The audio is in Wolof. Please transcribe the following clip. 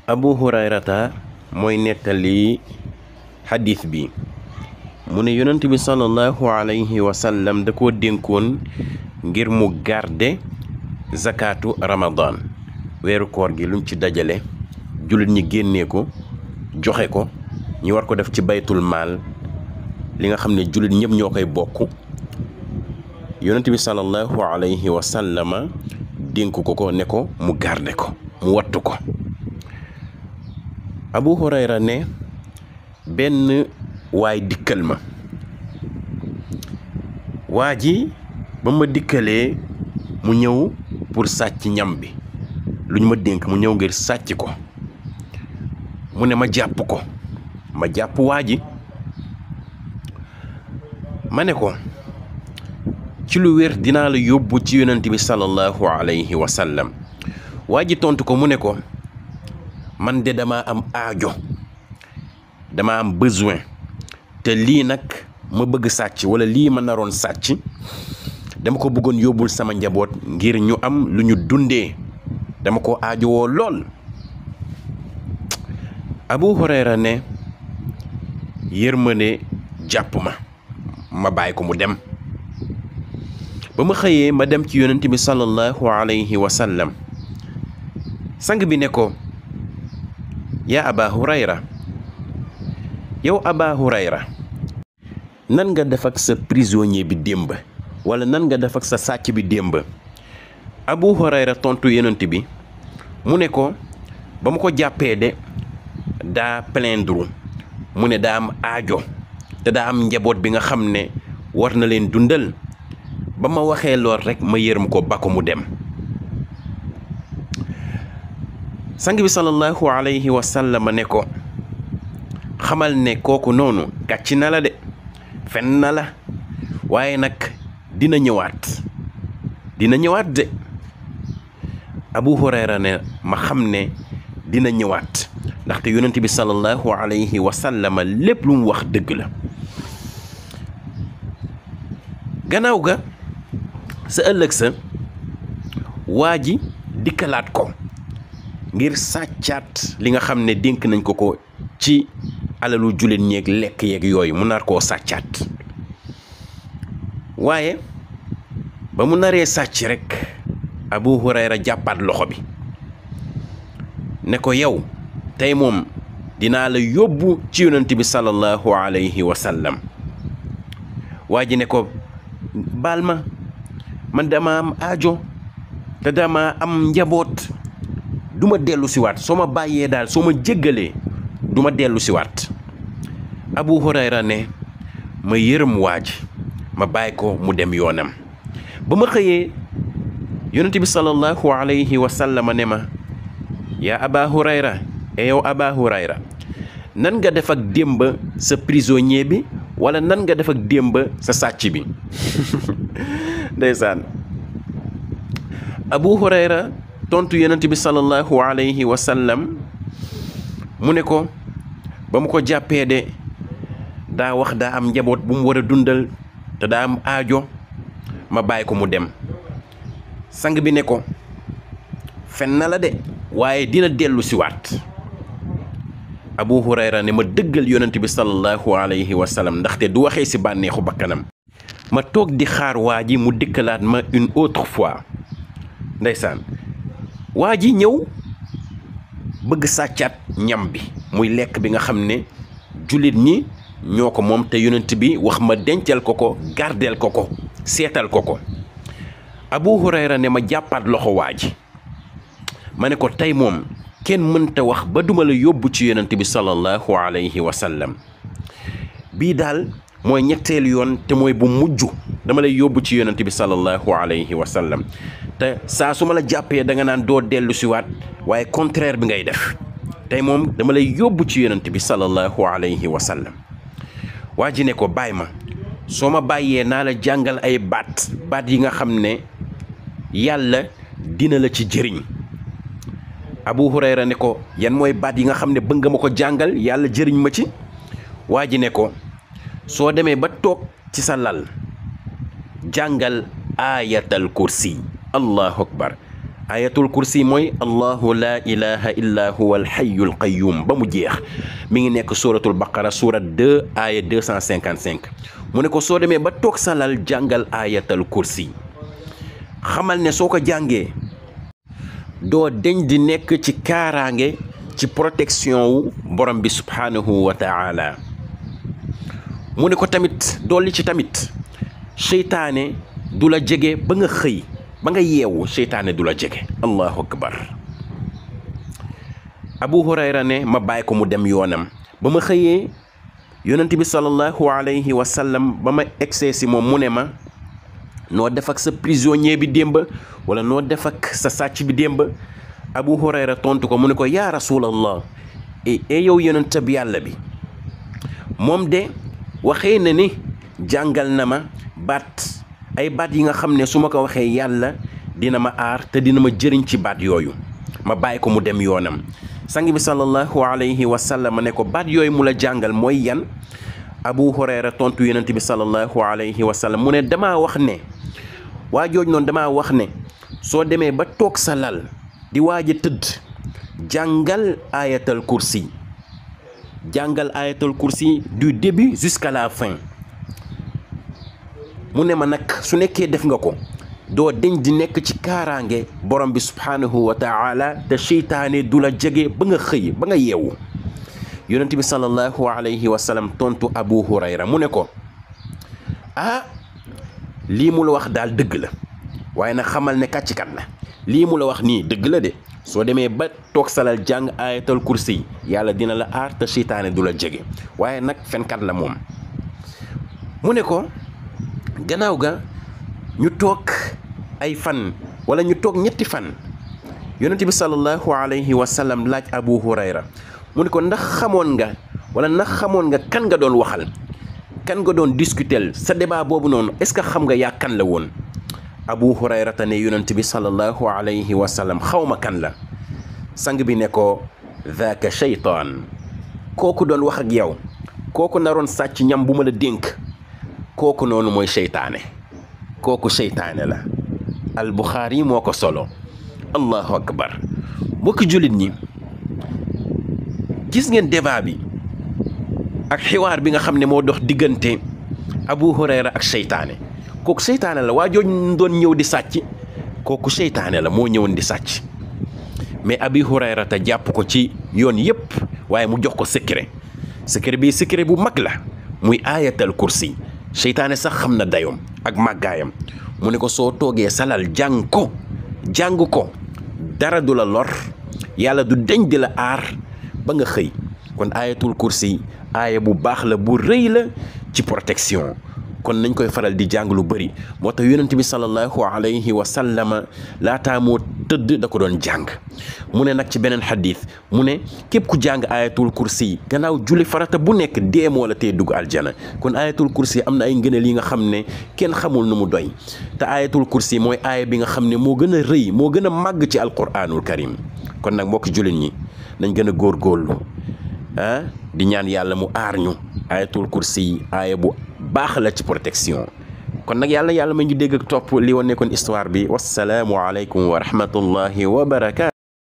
abu hurayrata mooy nettali xadis bi mu ne yonent bi sallallahu alayhi wa sallam da koo dénkoon ngir mu garde zakatu ramadan weeru koor gi luñ ci dajale jullit ñi génnee ko joxe ko ñi war ko def ci baytul maal li nga xam ne jullit ñëpp ñoo koy bokk yonent bi sallallahu alayhi wa sallama dénk ko ne ko mu garde ko mu wattu ko abu hurayra ne benn waay dikkal ma waa ji ba ma dikkalee mu ñëw pour sàcc ñam bi lu ñu ma dénk mu ñëw ngir sàcc ko mu ne ma jàpp ko ma jàpp waa ji ma ne ko ci lu wér dinaa la yóbbu ci yonent bi sallallahu alayhi wa sallam waa ji tontu ko mu ne ko man de dama am aajo dama am besoin te lii nag ma bëgg sàcc wala lii ma naroon sàcc dama ko bëggoon yóbbul sama njaboot ngir ñu am lu ñu dundee dama ko aajowoo lool abu hurayra ne yërmande jàpp ma bàyyi ko mu dem ba ma xëyee ma dem ci yonent bi sallallahu alayhi wa sallam sang bi ne ko yaa aba hurayra yow aba hurayra nan nga def ak sa prisonnier bi démb wala nan nga def ak sa sàcc bi démb abu hurayra tontu yonent bi mu ne ko ba ma ko jàppee de daa plaindre mu ne daa am aajo te daa am njaboot bi nga xam ne war na leen dundal ba ma waxee lool rekk ma yërëm ko ba ko mu dem sang bi sallallahu alayhi wa sallam ne ko xamal ne kooku noonu gàcc na la de fen na la waaye nag dina ñëwaat de abu hurayra ne ma xam ne dina ñëwaat ndaxte yonent bi sallallahu alayhi wa sallam lépp lu mu wax dëgg la gannaaw ga sa ëllëg sa waa ji dikkalaat ko ngir sàccaat li nga xam ne dénk nañ ko ci alalu jullit ñeeg lekk yeeg yooyu mu nar koo sàccaat waaye ba mu naree sàcc rekk abu hurayra jàppaat loxo bi ne ko yow tey moom dinaa la yóbbu ci yonent bi sallallahu alayhi wa sallam waa ji ne ko baal ma man dama am aajo te dama am njaboot duma dellu siwaat soo ma bàyyee daal soo ma jéggalee duma dellu siwaat abu hurayra ne ma yërëm waa ji ma bàyyi ko mu dem yoonam ba ma xëyee yonent bi sallallahu alayhi wa sallam ne ma yaa aba hurayra yow aba hurayra nan nga def ak démb sa prisonnier bi wala nan nga def ak démb sa sàcc bi ndeysaan abu hurayra tontu yonent bi sallallahu alayhi wa sallam mu ne ko ba mu ko jàppee de daa wax daa am njaboot bu mu war a dundal te daa am aajo ma bàyyi ko mu dem sang bi ne ko fen na la de waaye dina dellu siwaat abu hurayra ne ma dëggal yonent bi sallallahu alayhi wa sallam ndaxte du waxee si bànneexu bakkanam ma toog di xaar waa ji mu dikkalaat ma une autre fois ndeysaan waa ji ñëw bëgg sàccaat ñam bi muy lekk bi nga xam ne jullit ñi ñoo ko moom te yonent bi wax ma dencal ko gardeel ko seetal ko abu hurayra ne ma jàppaat loxo waa ji ma ne ko tey moom kenn mënta wax ba duma la yóbbu ci yonent bi sallallahu alayhi wa sallam bii daal mooy ñetteelu yoon te mooy bu mujj dama lay yóbbu ci yonent bi sallallahu alayhi wa sallam te saa su ma la jàppee da nga naan doo dellu siwaat waaye contraire bi ngay def tey moom dama lay yóbbu ci yonent bi sallallahu alayhi wa sallam waa ji ne ko bàyyi ma soo ma bàyyee naa la jàngal ay baat yi nga xam ne yàlla dina la ci jëriñ abu hurayra ne ko yan mooy baat yi nga xam ne bëgg nga ma ko jàngal yàlla jëriñ ma ci waa ji ne ko soo demee ba toog ci sa lal jàngal ayatal kursi allahu akbar ayatul kursi mooy allahu la ilaha illa huwa alhayyul qayyum ba mu jeex mi ngi nekk suratul baqara surat 2 aya 255 mu ne ko soo demee ba toog sa lal jàngal ayatal kursi xamal ne soo ko jàngee doo deñ di nekk ci kaaraange ci protection wu borom bi subhanahu wa ta'ala mu ne ko tamit dolli ci tamit seytaane du la jege ba nga xëy ba nga yeewu seytaane du la jege allahu akbar Abu Hurayra ne ma bàyyi ko mu dem yoonam ba ma xëyee yonent bi sallallahu alayhi wa sallam ba ma egsee si moom mu ne ma noo def ak sa prisonnier bi démb wala noo def ak sa sàcc bi démb Abu Hurayra tontu ko mu ne ko yaa rasulallah yow yonent bi yàlla bi moom de waxee na ni jàngal na ma baat ay baat yi nga xam ne su ma ko waxee yàlla dina ma aar te dina ma jëriñ ci baat yooyu ma bàyyi ko mu dem yoonam sang bi sallallahu alayhi wa sallam ne ko baat yooyu mu la jàngal mooy yan Abu Hurayra tontu yonent bi sallallahu alayhi wa sallam mu ne damaa wax ne waa jooj noonu damaa wax ne soo demee ba toog sa lal di waaj a tëdd jàngal ayatal kursi du début jusqu'à la fin mu ne ma nag su nekkee def nga ko doo deñ di nekk ci kaaraange borom bi subhanahu wa ta'ala te seytaane du la jege ba nga xëy ba nga yeewu yonent bi sallallahu alayhi wa sallam tontu Abu Hurayra mu ne ko lii mu la wax daal dëgg la waaye nag xamal ne kàccikat la lii mu la wax nii dëgg la de soo demee ba toog salal jàng ayatal kursi yàlla dina la aar te seytaane du la jege waaye nag fenkat la moom mu ne ko gannaaw ga ñu toog ay fan wala ñu toog ñetti fan yonent bi sallallahu alayhi wa sallam laaj Abu Hurayra mu ne ko ndax xamoon nga kan nga doon waxal kan nga doon discuter sa débat boobu noonu est-ce que xam nga yaa kan la woon Abu Hurayra te ne yonent bi sallallahu alayhi wa sallam xaw ma kan la sang bi ne ko zaaka shaytaan kooku doon wax ak yow kooku naroon sàcc ñam bu ma la dénk kooku noonu mooy seytaane kooku seytaane la al Buxaari moo ko solo allahu akbar mbokki jullit ñi gis ngeen débat bi ak xiwaar bi nga xam ne moo dox diggante Abu Hurayra ak seytaane kooku seytaane la waa jooju doon ñëw di sàcc kooku seytaane la moo ñëwoon di sàcc mais Abu Hurayra te jàpp ko ci yoon yépp waaye mu jox ko secret bi secret bu mag la muy ayatal kursi seytaane sax xam na dayoom ak màggaayam mu ne ko soo toogee salal jàng ko dara du la lor yàlla du deñ di la aar ba nga xëy kon ayatul kursi aaya bu baax la bu rëy la ci protection kon nañ koy faral di jàng lu bëri moo tax yonent bi sallallahu alayhi wa sallama laataa moo tëdd da ko doon jàng mu ne nag ci beneen xadis mu ne képp ku jàng ayatul kursi gannaaw julli farata bu nekk dee moo la tee dugg aljana kon ayatul kursi am na ay ngëneel yi nga xam ne kenn xamul nu mu doy te ayatul kursi mooy aaya bi nga xam ne moo gën a rëy moo gën a màgg ci alquranul karim kon nag mbokki jullit ñi nañ gën a góorgóorlu di ñaan yàlla mu aar ñu ayatul kursi aaya bu baax la ci protection kon nag yàlla ma ñu dégg ak topp li woon nekkoon histoire bi wassalaamu aleykum wa rahmatullahi wa barakaatu